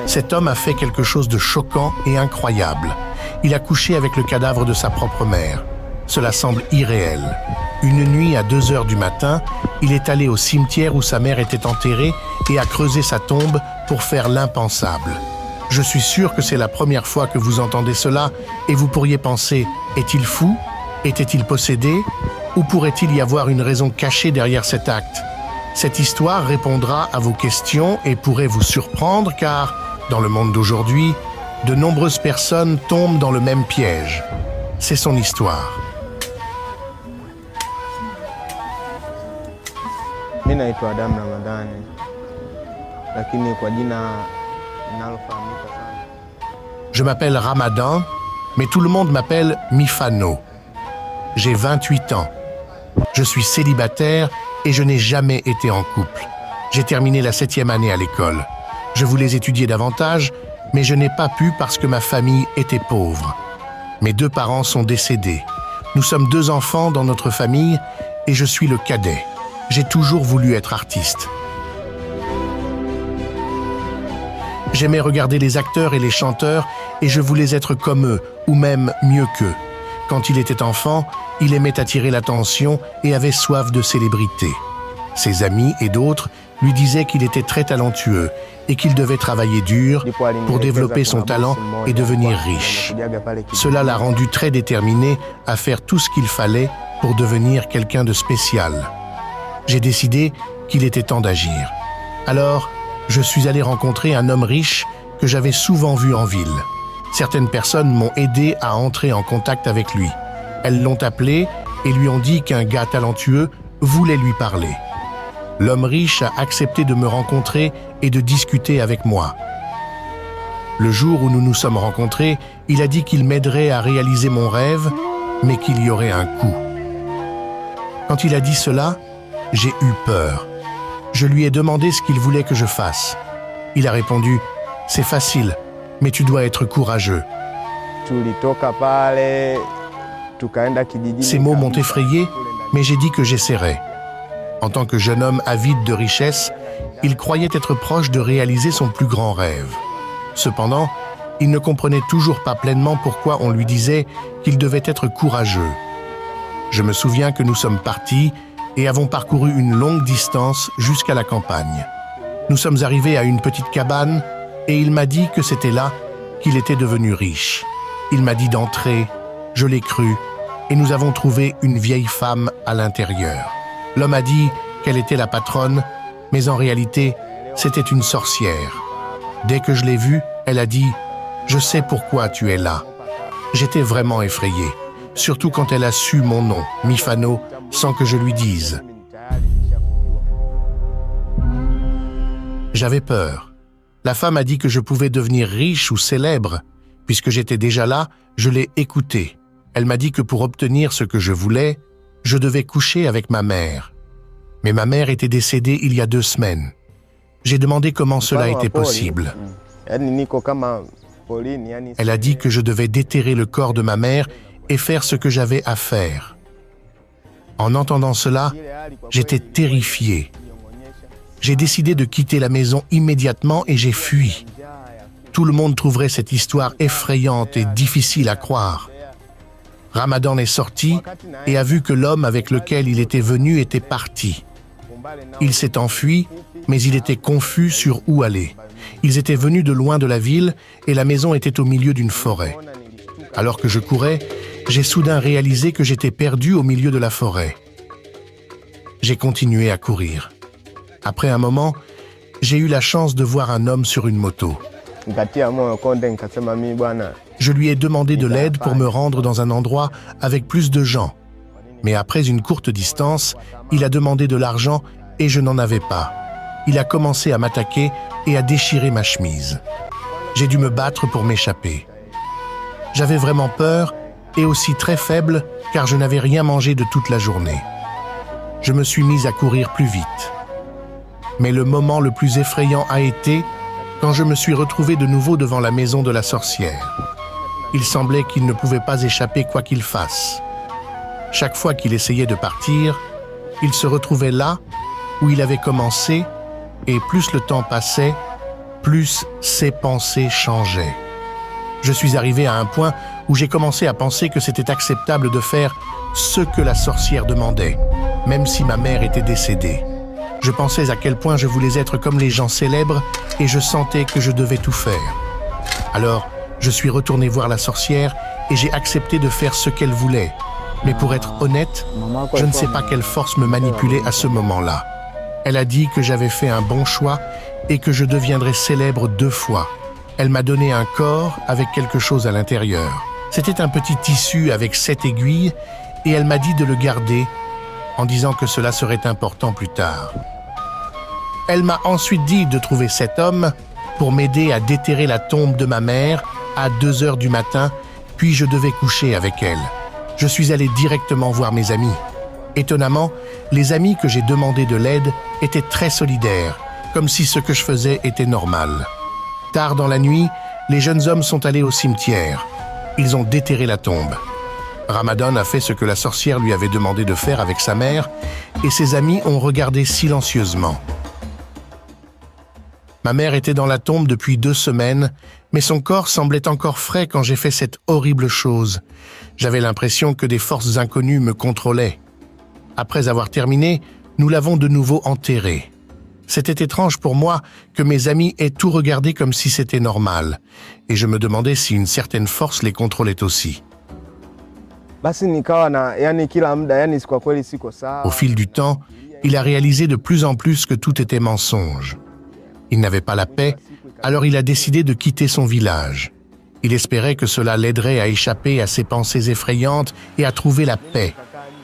Cet homme a fait quelque chose de choquant et incroyable. Il a couché avec le cadavre de sa propre mère. Cela semble irréel. Une nuit à 2 heures du matin, il est allé au cimetière où sa mère était enterrée et a creusé sa tombe pour faire l'impensable. Je suis sûr que c'est la première fois que vous entendez cela et vous pourriez penser, est-il fou? Était-il possédé? Ou pourrait-il y avoir une raison cachée derrière cet acte? Cette histoire répondra à vos questions et pourrait vous surprendre car, dans le monde d'aujourd'hui, de nombreuses personnes tombent dans le même piège. C'est son histoire. Mimi naitwa Adam Ramadhani, lakini kwa jina linalofahamika sana. Je m'appelle Ramadan, mais tout le monde m'appelle Mifano. J'ai 28 ans. Je suis célibataire et je n'ai jamais été en couple. J'ai terminé la 7e année à l'école. Je voulais étudier davantage, mais je n'ai pas pu parce que ma famille était pauvre. Mes 2 parents sont décédés. Nous sommes 2 enfants dans notre famille et je suis le cadet. J'ai toujours voulu être artiste. J'aimais regarder les acteurs et les chanteurs et je voulais être comme eux, ou même mieux qu'eux. Quand il était enfant, il aimait attirer l'attention et avait soif de célébrité. Ses amis et d'autres lui disaient qu'il était très talentueux et qu'il devait travailler dur pour développer son talent et devenir riche. Cela l'a rendu très déterminé à faire tout ce qu'il fallait pour devenir quelqu'un de spécial. J'ai décidé qu'il était temps d'agir. Alors, je suis allé rencontrer un homme riche que j'avais souvent vu en ville. Certaines personnes m'ont aidé à entrer en contact avec lui. Elles l'ont appelé et lui ont dit qu'un gars talentueux voulait lui parler. L'homme riche a accepté de me rencontrer et de discuter avec moi. Le jour où nous nous sommes rencontrés, il a dit qu'il m'aiderait à réaliser mon rêve, mais qu'il y aurait un coût. Quand il a dit cela, j'ai eu peur. Je lui ai demandé ce qu'il voulait que je fasse. Il a répondu « C'est facile, mais tu dois être courageux. » Ces mots m'ont effrayé, mais j'ai dit que j'essaierais. En tant que jeune homme avide de richesse, il croyait être proche de réaliser son plus grand rêve. Cependant, il ne comprenait toujours pas pleinement pourquoi on lui disait qu'il devait être courageux. Je me souviens que nous sommes partis et avons parcouru une longue distance jusqu'à la campagne. Nous sommes arrivés à une petite cabane et il m'a dit que c'était là qu'il était devenu riche. Il m'a dit d'entrer, je l'ai cru, et nous avons trouvé une vieille femme à l'intérieur. L'homme a dit qu'elle était la patronne, mais en réalité, c'était une sorcière. Dès que je l'ai vue, elle a dit « Je sais pourquoi tu es là ». J'étais vraiment effrayé, surtout quand elle a su mon nom, Mifano, sans que je lui dise. J'avais peur. La femme a dit que je pouvais devenir riche ou célèbre. Puisque j'étais déjà là, je l'ai écoutée. Elle m'a dit que pour obtenir ce que je voulais, je devais coucher avec ma mère. Mais ma mère était décédée il y a 2 semaines. J'ai demandé comment cela était possible. Elle a dit que je devais déterrer le corps de ma mère et faire ce que j'avais à faire. En entendant cela, j'étais terrifié. J'ai décidé de quitter la maison immédiatement et j'ai fui. Tout le monde trouverait cette histoire effrayante et difficile à croire. Ramadan est sorti et a vu que l'homme avec lequel il était venu était parti. Il s'est enfui, mais il était confus sur où aller. Ils étaient venus de loin de la ville et la maison était au milieu d'une forêt. Alors que je courais, j'ai soudain réalisé que j'étais perdu au milieu de la forêt. J'ai continué à courir. Après un moment, j'ai eu la chance de voir un homme sur une moto. Je lui ai demandé de l'aide pour me rendre dans un endroit avec plus de gens. Mais après une courte distance, il a demandé de l'argent et je n'en avais pas. Il a commencé à m'attaquer et à déchirer ma chemise. J'ai dû me battre pour m'échapper. J'avais vraiment peur et aussi très faible car je n'avais rien mangé de toute la journée. Je me suis mis à courir plus vite. Mais le moment le plus effrayant a été quand je me suis retrouvé de nouveau devant la maison de la sorcière. Il semblait qu'il ne pouvait pas échapper quoi qu'il fasse. Chaque fois qu'il essayait de partir, il se retrouvait là où il avait commencé et plus le temps passait, plus ses pensées changeaient. Je suis arrivé à un point où j'ai commencé à penser que c'était acceptable de faire ce que la sorcière demandait, même si ma mère était décédée. Je pensais à quel point je voulais être comme les gens célèbres et je sentais que je devais tout faire. Alors, je suis retourné voir la sorcière et j'ai accepté de faire ce qu'elle voulait. Mais pour être honnête, je ne sais pas quelle force me manipulait à ce moment-là. Elle a dit que j'avais fait un bon choix et que je deviendrais célèbre 2 fois. Elle m'a donné un corps avec quelque chose à l'intérieur. C'était un petit tissu avec 7 aiguilles et elle m'a dit de le garder en disant que cela serait important plus tard. Elle m'a ensuite dit de trouver cet homme pour m'aider à déterrer la tombe de ma mère à 2 heures du matin, puis je devais coucher avec elle. Je suis allé directement voir mes amis. Étonnamment, les amis que j'ai demandé de l'aide étaient très solidaires, comme si ce que je faisais était normal. Tard dans la nuit, les jeunes hommes sont allés au cimetière. Ils ont déterré la tombe. Ramadan a fait ce que la sorcière lui avait demandé de faire avec sa mère et ses amis ont regardé silencieusement. Ma mère était dans la tombe depuis 2 semaines, mais son corps semblait encore frais quand j'ai fait cette horrible chose. J'avais l'impression que des forces inconnues me contrôlaient. Après avoir terminé, nous l'avons de nouveau enterré. C'était étrange pour moi que mes amis aient tout regardé comme si c'était normal, et je me demandais si une certaine force les contrôlait aussi. Au fil du temps, il a réalisé de plus en plus que tout était mensonge. Il n'avait pas la paix, alors il a décidé de quitter son village. Il espérait que cela l'aiderait à échapper à ses pensées effrayantes et à trouver la paix.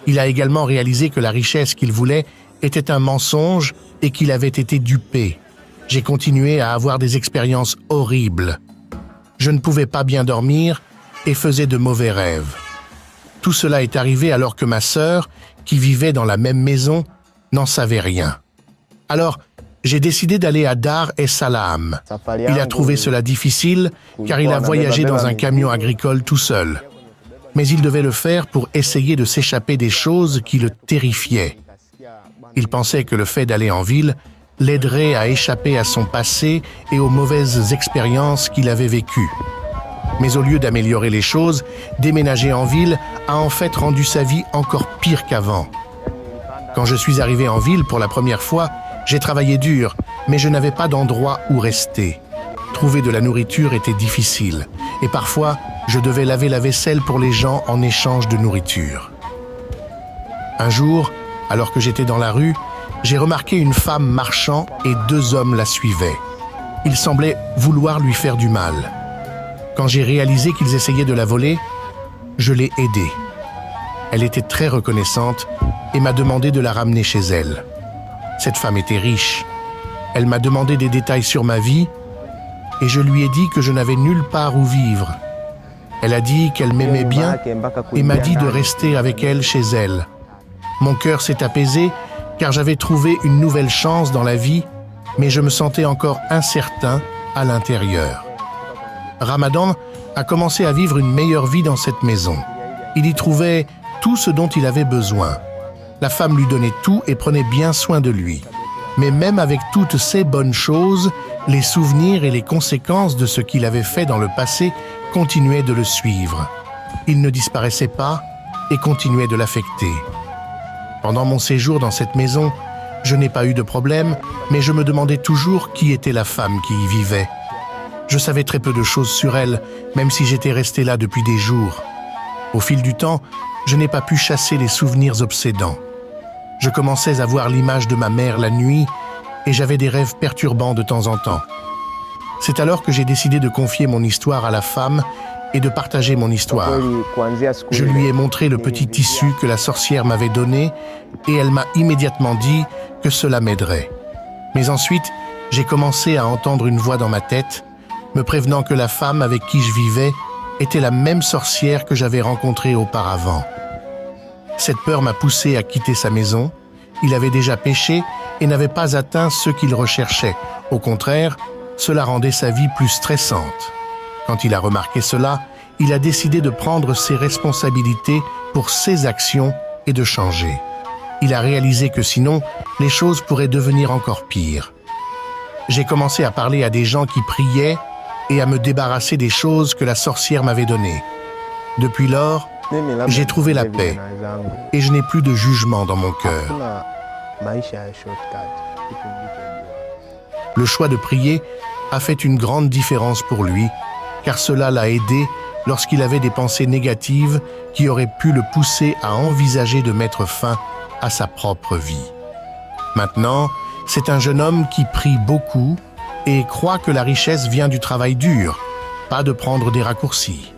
Il a également réalisé que la richesse qu'il voulait était un mensonge et qu'il avait été dupé. J'ai continué à avoir des expériences horribles. Je ne pouvais pas bien dormir et faisais de mauvais rêves. Tout cela est arrivé alors que ma sœur, qui vivait dans la même maison, n'en savait rien. Alors, j'ai décidé d'aller à Dar es Salaam. Il a trouvé cela difficile car il a voyagé dans un camion agricole tout seul. Mais il devait le faire pour essayer de s'échapper des choses qui le terrifiaient. Il pensait que le fait d'aller en ville l'aiderait à échapper à son passé et aux mauvaises expériences qu'il avait vécues. Mais au lieu d'améliorer les choses, déménager en ville a en fait rendu sa vie encore pire qu'avant. Quand je suis arrivé en ville pour la première fois, j'ai travaillé dur, mais je n'avais pas d'endroit où rester. Trouver de la nourriture était difficile, et parfois, je devais laver la vaisselle pour les gens en échange de nourriture. Un jour, alors que j'étais dans la rue, j'ai remarqué une femme marchant et 2 hommes la suivaient. Ils semblaient vouloir lui faire du mal. Quand j'ai réalisé qu'ils essayaient de la voler, je l'ai aidée. Elle était très reconnaissante et m'a demandé de la ramener chez elle. Cette femme était riche. Elle m'a demandé des détails sur ma vie et je lui ai dit que je n'avais nulle part où vivre. Elle a dit qu'elle m'aimait bien et m'a dit de rester avec elle chez elle. Mon cœur s'est apaisé car j'avais trouvé une nouvelle chance dans la vie, mais je me sentais encore incertain à l'intérieur. Ramadan a commencé à vivre une meilleure vie dans cette maison. Il y trouvait tout ce dont il avait besoin. La femme lui donnait tout et prenait bien soin de lui. Mais même avec toutes ces bonnes choses, les souvenirs et les conséquences de ce qu'il avait fait dans le passé continuaient de le suivre. Il ne disparaissait pas et continuait de l'affecter. Pendant mon séjour dans cette maison, je n'ai pas eu de problème, mais je me demandais toujours qui était la femme qui y vivait. Je savais très peu de choses sur elle, même si j'étais resté là depuis des jours. Au fil du temps, je n'ai pas pu chasser les souvenirs obsédants. Je commençais à voir l'image de ma mère la nuit et j'avais des rêves perturbants de temps en temps. C'est alors que j'ai décidé de confier mon histoire à la femme et de partager mon histoire. Je lui ai montré le petit tissu que la sorcière m'avait donné et elle m'a immédiatement dit que cela m'aiderait. Mais ensuite, j'ai commencé à entendre une voix dans ma tête, me prévenant que la femme avec qui je vivais était la même sorcière que j'avais rencontrée auparavant. Cette peur m'a poussé à quitter sa maison. Il avait déjà péché et n'avait pas atteint ce qu'il recherchait. Au contraire, cela rendait sa vie plus stressante. Quand il a remarqué cela, il a décidé de prendre ses responsabilités pour ses actions et de changer. Il a réalisé que sinon, les choses pourraient devenir encore pires. j'ai commencé à parler à des gens qui priaient et à me débarrasser des choses que la sorcière m'avait données. Depuis lors, j'ai trouvé la paix et je n'ai plus de jugement dans mon cœur. Le choix de prier a fait une grande différence pour lui, car cela l'a aidé lorsqu'il avait des pensées négatives qui auraient pu le pousser à envisager de mettre fin à sa propre vie. Maintenant, c'est un jeune homme qui prie beaucoup et croit que la richesse vient du travail dur, pas de prendre des raccourcis.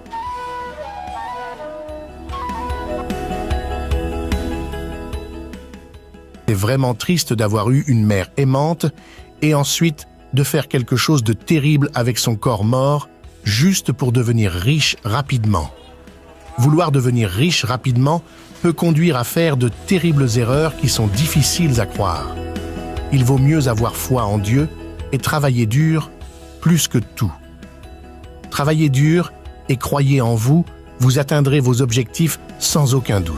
C'est vraiment triste d'avoir eu une mère aimante et ensuite de faire quelque chose de terrible avec son corps mort juste pour devenir riche rapidement. Vouloir devenir riche rapidement peut conduire à faire de terribles erreurs qui sont difficiles à croire. Il vaut mieux avoir foi en Dieu et travailler dur plus que tout. Travaillez dur et croyez en vous, vous atteindrez vos objectifs sans aucun doute.